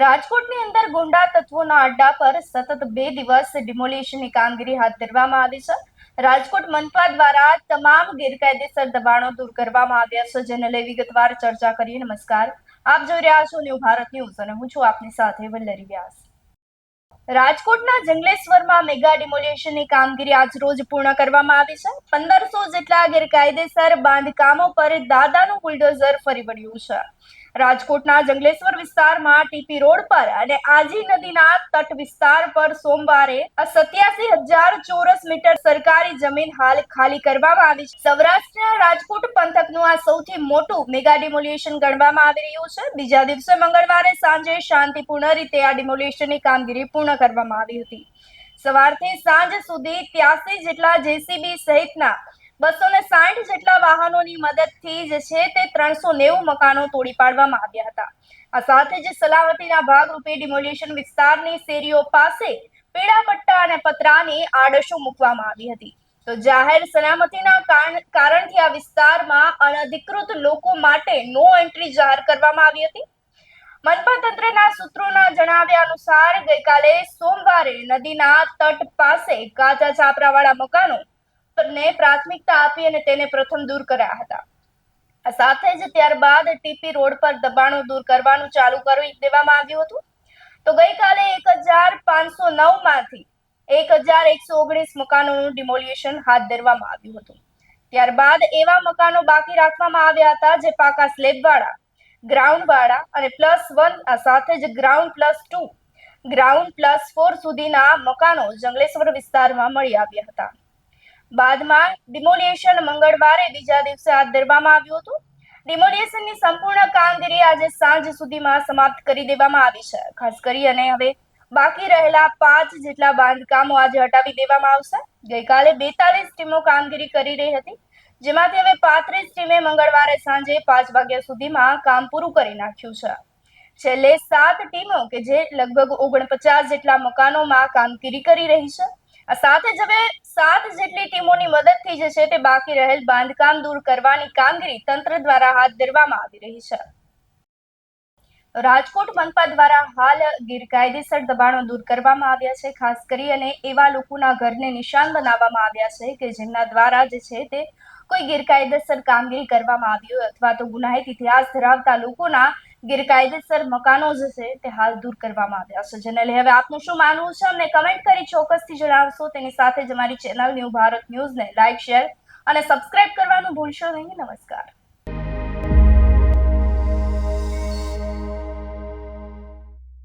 રાજકોટની અંદર ગુંડા તત્વોના અડ્ડા પર સતત 2 દિવસ ડિમોલિશનની કામગીરી હાથ ધરવામાં આવી છે. રાજકોટ મનપા દ્વારા તમામ ગેરકાયદેસર દબાણો દૂર કરવામાં આવ્યા છે, જેને લઈ વિગતવાર ચર્ચા કરીએ. નમસ્કાર, આપ જોઈ રહ્યા છો ન્યૂ ભારત ન્યૂઝ અને હું છું આપની સાથે વલ્લરી વ્યાસ. રાજકોટના જંગલેશ્વરમાં મેગા ડિમોલિશનની કામગીરી આજ રોજ પૂર્ણ કરવામાં આવી છે. 1500 જેટલા ગેરકાયદેસર બાંધકામો પર દાદાનું બુલડોઝર ફરી વળ્યું છે. રાજકોટના જંગલેશ્વર વિસ્તારમાં ટીપી રોડ પર અને આજી નદીના તટ વિસ્તાર પર સોમવારે 87,000 ચોરસ મીટર સરકારી જમીન હાલ ખાલી કરવામાં આવી છે. સૌરાષ્ટ્રના રાજકોટ પંથકનું આ સૌથી મોટું મેગા ડિમોલિશન ગણવામાં આવી રહ્યું છે. બીજા દિવસે મંગળવારે સાંજે શાંતિપૂર્ણ રીતે આ ડિમોલિશનની કામગીરી પૂર્ણ કરવામાં આવી હતી. સવારથી સાંજ સુધી 83 જેટલા જેસીબી સહિતના 260 જેટલા વાહનોની મદદથી જે છે તે 390 મકાનો તોડી પાડવામાં આવ્યા હતા. આ સાથે જ સલામતીના ભાગરૂપે ડિમોલિશન વિસ્તારની શેરીઓ પાસે પીળા પટ્ટા અને પતરાની આડશો મૂકવામાં આવી હતી. તો જાહેર સલામતીના કારણથી આ વિસ્તારમાં અનધિકૃત લોકો માટે નો એન્ટ્રી જાહેર કરવામાં આવી હતી. મનપા તંત્રના સૂત્રોના જણાવ્યા અનુસાર ગઈકાલે સોમવારે નદીના તટ પાસે કાચા છાપરાવાળા મકાનો ને પ્રાથમિકતા આપી અને તેને પ્રથમ દૂર કર્યા હતા. આ સાથે જ ત્યારબાદ ટીપી રોડ પર દબાણો દૂર કરવાનું ચાલુ કરી દેવામાં આવ્યું હતું. તો ગઈકાલે 1509 માંથી 1119 મકાનોનું ડિમોલિશન હાથ ધરવામાં આવ્યું હતું. ત્યારબાદ એવા મકાનો બાકી રાખવામાં આવ્યા હતા જે પાકા સ્લેબવાળા, ગ્રાઉન્ડવાળા અને +1 આ સાથે જ ગ્રાઉન્ડ+2, ગ્રાઉન્ડ+4 સુધીના મકાનો જંગલેશ્વર વિસ્તારમાં મળી આવ્યા હતા. બાદમાં ડિમોલિશન મંગળવારે બીજા દિવસે હાથ ધરવામાં આવ્યું હતું. ડિમોલિશનની સંપૂર્ણ કામગીરી આજે સાંજ સુધીમાં સમાપ્ત કરી દેવામાં આવી છે. ખાસ કરી અને હવે બાકી રહેલા 5 જેટલા બાંધકામો આજે હટાવી દેવામાં આવશે. ગઈકાલે 42 ટીમો કામગીરી કરી રહી હતી, જેમાંથી હવે 35 ટીમે મંગળવારે સાંજે 5 વાગ્યા સુધીમાં કામ પૂરું કરી નાખ્યું છે. છેલ્લે 7 ટીમો કે જે લગભગ 49 જેટલા મકાનોમાં કામગીરી કરી રહી છે. આ સાથે જ હવે 7 જેટલી ટીમોની મદદથી જે છે તે બાકી રહેલ બાંધકામ દૂર કરવાની કામગીરી તંત્ર દ્વારા હાથ ધરવામાં આવી રહી છે. રાજકોટ મનપા દ્વારા હાલ ગેરકાયદેસર દબાણો દૂર કરવામાં આવ્યા છે. ખાસ કરી અને એવા લોકોના ઘરને નિશાન બનાવવામાં આવ્યા છે કે જેમના દ્વારા જે છે તે કોઈ ગેરકાયદેસર કામગીરી કરવામાં આવી હોય અથવા તો ગુનાહિત ઇતિહાસ ધરાવતા લોકોના ગેરકાયદેસર મકાનો જે છે તે હાલ દૂર કરવામાં આવ્યા છે. જેને લઈ હવે આપનું શું માનવું છે અમને કમેન્ટ કરી ચોક્કસથી જણાવશો. તેની સાથે જ અમારી ચેનલ ન્યૂ ભારત ન્યૂઝને લાઇક, શેર અને સબસ્ક્રાઇબ કરવાનું ભૂલશો નહીં. નમસ્કાર.